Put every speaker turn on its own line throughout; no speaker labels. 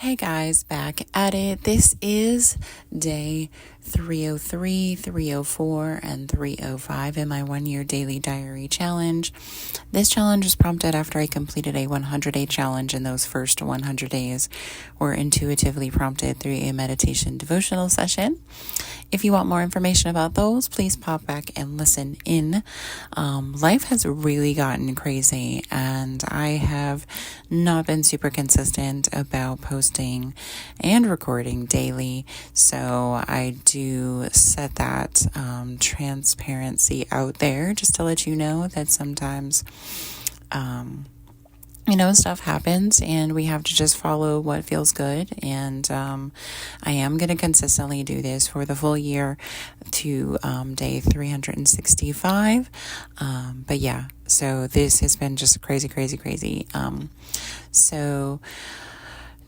Hey guys, back at it. This is day 303, 304, and 305 in my 1 year daily diary challenge. This challenge was prompted after I completed a 100-day challenge, and those first 100 days were intuitively prompted through a meditation devotional session. If you want more information about those, please pop back and listen in. Life has really gotten crazy, and I have not been super consistent about posting and recording daily. So I do set that transparency out there just to let you know that sometimes stuff happens and we have to just follow what feels good. And I am going to consistently do this for the full year to day 365. But yeah, so this has been just crazy. So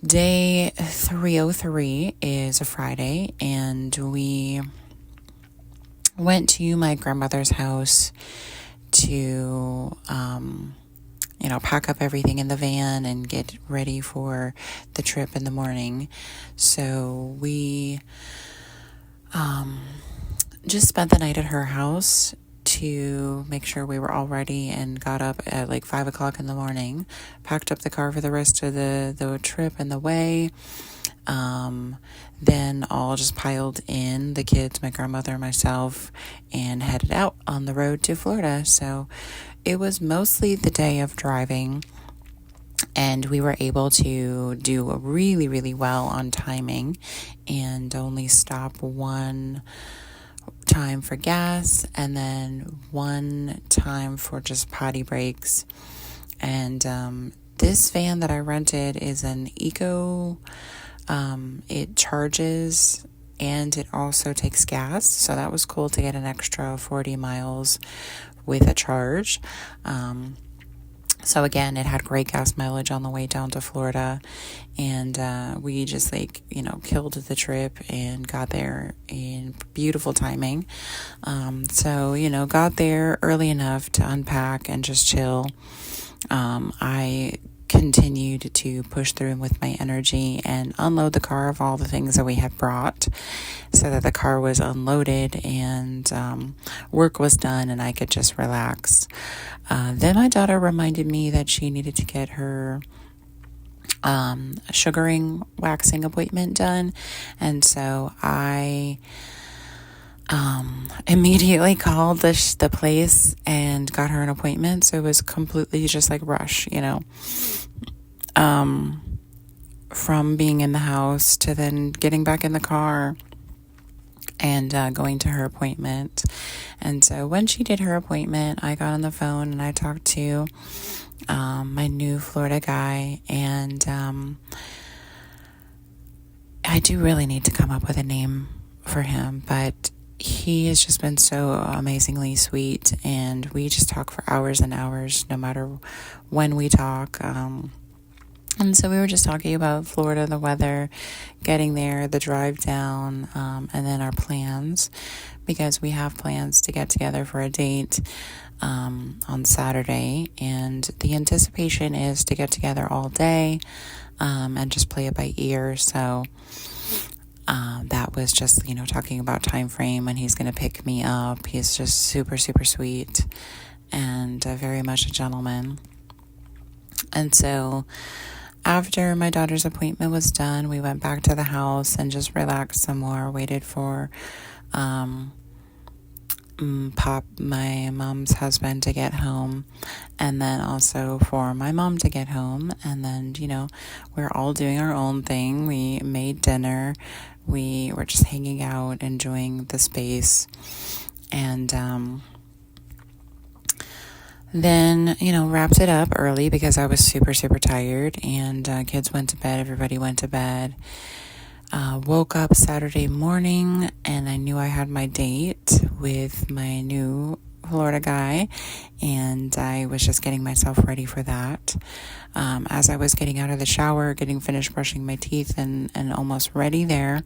day 303 is a Friday, and we went to my grandmother's house to pack up everything in the van and get ready for the trip in the morning. So we just spent the night at her house to make sure we were all ready, and got up at like 5 o'clock in the morning, packed up the car for the rest of the trip and the way. Then all just piled in, the kids, my grandmother, myself, and headed out on the road to Florida. So it was mostly the day of driving, and we were able to do really well on timing and only stop one time for gas and then one time for just potty breaks. And this van that I rented is an eco. It charges and it also takes gas, so that was cool to get an extra 40 miles with a charge. So again, it had great gas mileage on the way down to Florida, and we just killed the trip and got there in beautiful timing. So got there early enough to unpack and just chill. I continued to push through with my energy and unload the car of all the things that we had brought, so that the car was unloaded and work was done and I could just relax. Then my daughter reminded me that she needed to get her sugaring waxing appointment done, and so I immediately called the place and got her an appointment. So it was completely just like rush, from being in the house to then getting back in the car and going to her appointment. And so when she did her appointment, I got on the phone and I talked to my new Florida guy, and I do really need to come up with a name for him, but he has just been so amazingly sweet, and we just talk for hours and hours no matter when we talk. And so we were just talking about Florida, the weather, getting there, the drive down, and then our plans, because we have plans to get together for a date on Saturday, and the anticipation is to get together all day and just play it by ear. So that was just, talking about time frame when he's going to pick me up. He's just super sweet and very much a gentleman. And so after my daughter's appointment was done, we went back to the house and just relaxed some more, waited for Pop, my mom's husband, to get home, and then also for my mom to get home. And then, we're all doing our own thing. We made dinner. We were just hanging out, enjoying the space. And then, wrapped it up early because I was super tired, and kids went to bed. Everybody went to bed. Woke up Saturday morning, and I knew I had my date with my new Florida guy, and I was just getting myself ready for that. As I was getting out of the shower, getting finished brushing my teeth and almost ready there,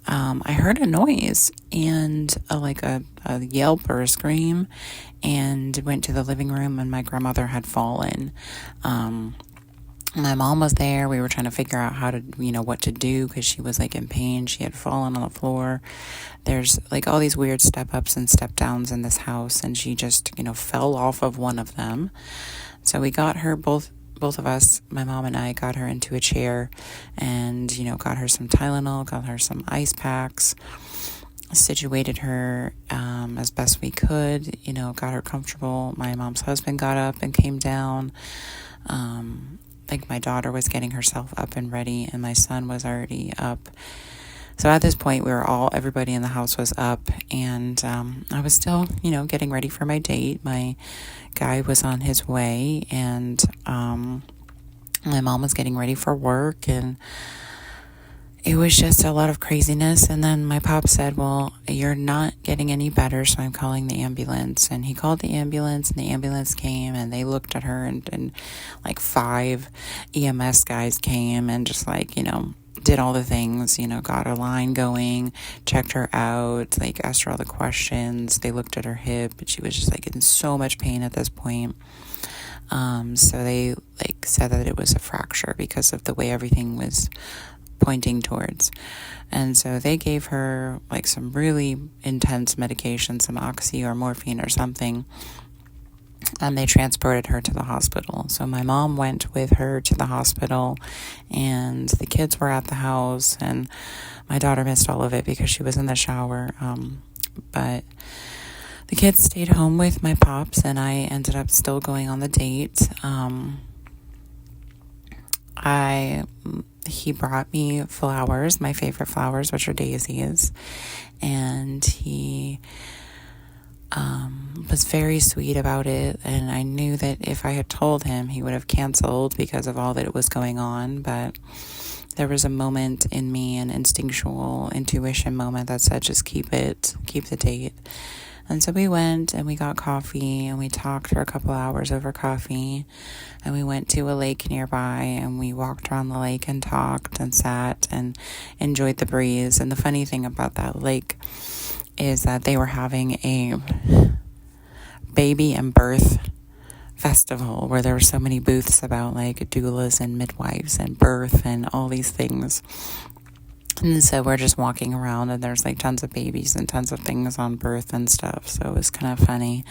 I heard a noise and a yelp or a scream, and went to the living room, and my grandmother had fallen. My mom was there. We were trying to figure out how to, what to do because she was like in pain. She had fallen on the floor. There's like all these weird step ups and step downs in this house, and she just, fell off of one of them. So we got her, both of us, my mom and I, got her into a chair and, got her some Tylenol, got her some ice packs, situated her as best we could, got her comfortable. My mom's husband got up and came down. Like my daughter was getting herself up and ready, and my son was already up. So at this point, everybody in the house was up, and I was still, getting ready for my date. My guy was on his way, and my mom was getting ready for work, and it was just a lot of craziness. And then my pop said, well, you're not getting any better, so I'm calling the ambulance. And he called the ambulance, and the ambulance came, and they looked at her, and like 5 EMS guys came and just like, did all the things, got a line going, checked her out, like asked her all the questions. They looked at her hip, and she was just like in so much pain at this point. So they like said that it was a fracture because of the way everything was pointing towards. And so they gave her like some really intense medication, some oxy or morphine or something, and they transported her to the hospital. So my mom went with her to the hospital, and the kids were at the house, and my daughter missed all of it because she was in the shower. But the kids stayed home with my pops, and I ended up still going on the date. He brought me flowers, my favorite flowers, which are daisies, and he was very sweet about it. And I knew that if I had told him, he would have canceled because of all that was going on. But there was a moment in me, an instinctual intuition moment that said, just keep the date. And so we went and we got coffee, and we talked for a couple hours over coffee, and we went to a lake nearby, and we walked around the lake and talked and sat and enjoyed the breeze. And the funny thing about that lake is that they were having a baby and birth festival where there were so many booths about like doulas and midwives and birth and all these things. And so we're just walking around, and there's like tons of babies and tons of things on birth and stuff. So it was kind of funny.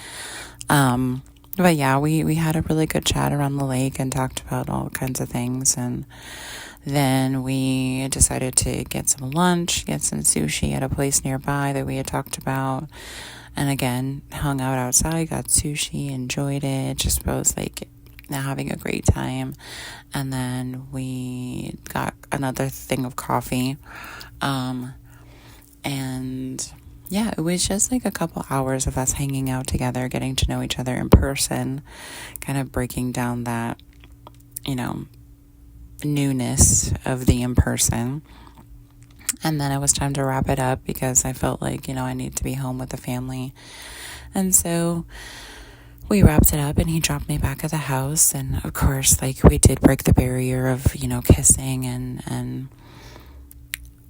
But yeah, we had a really good chat around the lake and talked about all kinds of things. And then we decided to get some lunch, get some sushi at a place nearby that we had talked about. And again, hung out outside, got sushi, enjoyed it, just was like having a great time. And then we got another thing of coffee. And yeah, it was just like a couple hours of us hanging out together, getting to know each other in person, kind of breaking down that, newness of the in-person. And then it was time to wrap it up because I felt like, I need to be home with the family. And so we wrapped it up, and he dropped me back at the house. And of course, like, we did break the barrier of, kissing and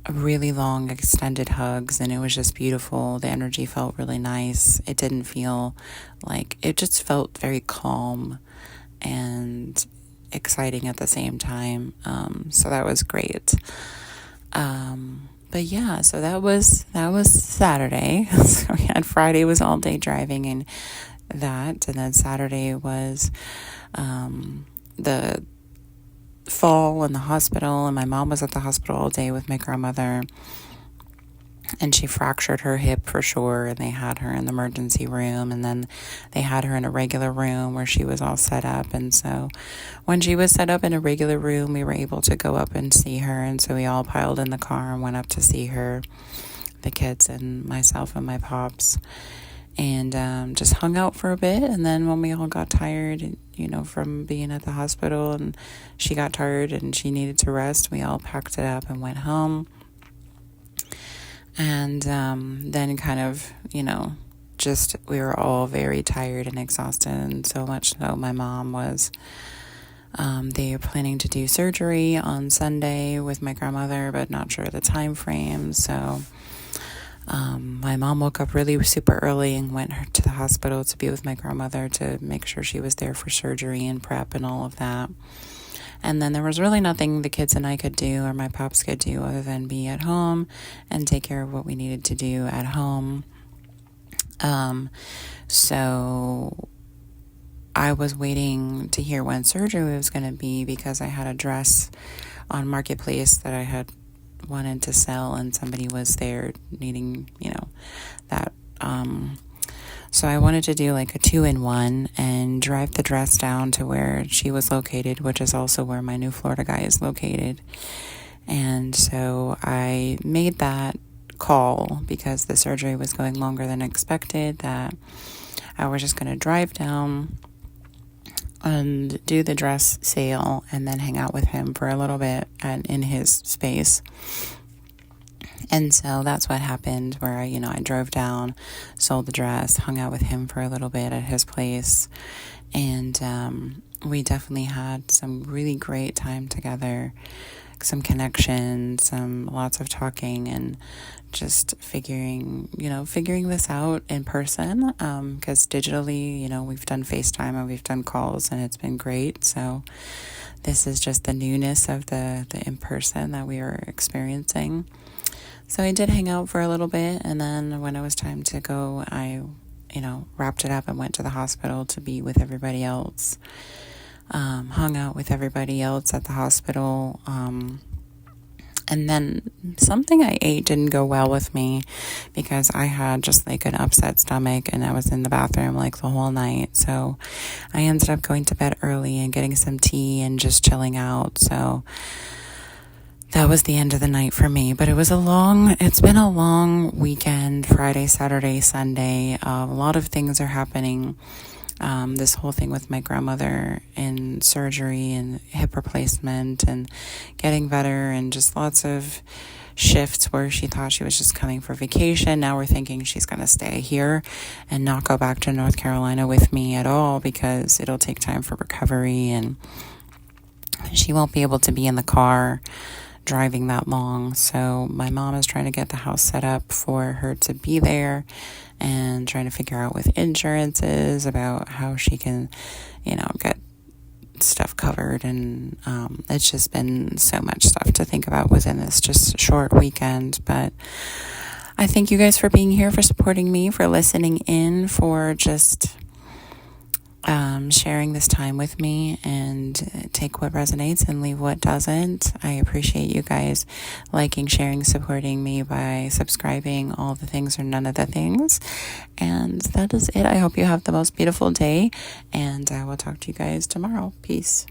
really long extended hugs, and it was just beautiful. The energy felt really nice. It didn't feel like, it just felt very calm and exciting at the same time. So that was great. But yeah, so that was Saturday. So we had Friday was all day driving and that, and then Saturday was the fall in the hospital, and my mom was at the hospital all day with my grandmother, and she fractured her hip for sure, and they had her in the emergency room, and then they had her in a regular room where she was all set up. And so when she was set up in a regular room, we were able to go up and see her, and so we all piled in the car and went up to see her, the kids and myself and my pops, and just hung out for a bit. And then when we all got tired, from being at the hospital, and she got tired and she needed to rest, we all packed it up and went home. And then kind of, just we were all very tired and exhausted, and so much so my mom was, they were planning to do surgery on Sunday with my grandmother, but not sure the time frame. So my mom woke up really super early and went to the hospital to be with my grandmother to make sure she was there for surgery and prep and all of that. And then there was really nothing the kids and I could do or my pops could do other than be at home and take care of what we needed to do at home. So I was waiting to hear when surgery was going to be because I had a dress on Marketplace that I had wanted to sell, and somebody was there needing, that. So I wanted to do like a 2-in-1 and drive the dress down to where she was located, which is also where my new Florida guy is located. And so I made that call because the surgery was going longer than expected, that I was just going to drive down and do the dress sale and then hang out with him for a little bit in his space. And so that's what happened, where I drove down, sold the dress, hung out with him for a little bit at his place, and we definitely had some really great time together, some connection, lots of talking, and just figuring this out in person, because digitally, we've done FaceTime and we've done calls, and it's been great. So this is just the newness of the in-person that we are experiencing. So I did hang out for a little bit, and then when it was time to go, I, wrapped it up and went to the hospital to be with everybody else. Hung out with everybody else at the hospital. And then something I ate didn't go well with me because I had just like an upset stomach, and I was in the bathroom like the whole night. So I ended up going to bed early and getting some tea and just chilling out. So that was the end of the night for me. But it's been a long weekend, Friday, Saturday, Sunday. A lot of things are happening. This whole thing with my grandmother and surgery and hip replacement and getting better, and just lots of shifts where she thought she was just coming for vacation. Now we're thinking she's going to stay here and not go back to North Carolina with me at all because it'll take time for recovery, and she won't be able to be in the car driving that long. So my mom is trying to get the house set up for her to be there, and trying to figure out with insurances about how she can, get stuff covered. And it's just been so much stuff to think about within this just short weekend. But I thank you guys for being here, for supporting me, for listening in, for just sharing this time with me, and take what resonates and leave what doesn't. I appreciate you guys liking, sharing, supporting me by subscribing, all the things or none of the things. And that is it. I hope you have the most beautiful day, and I will talk to you guys tomorrow. Peace.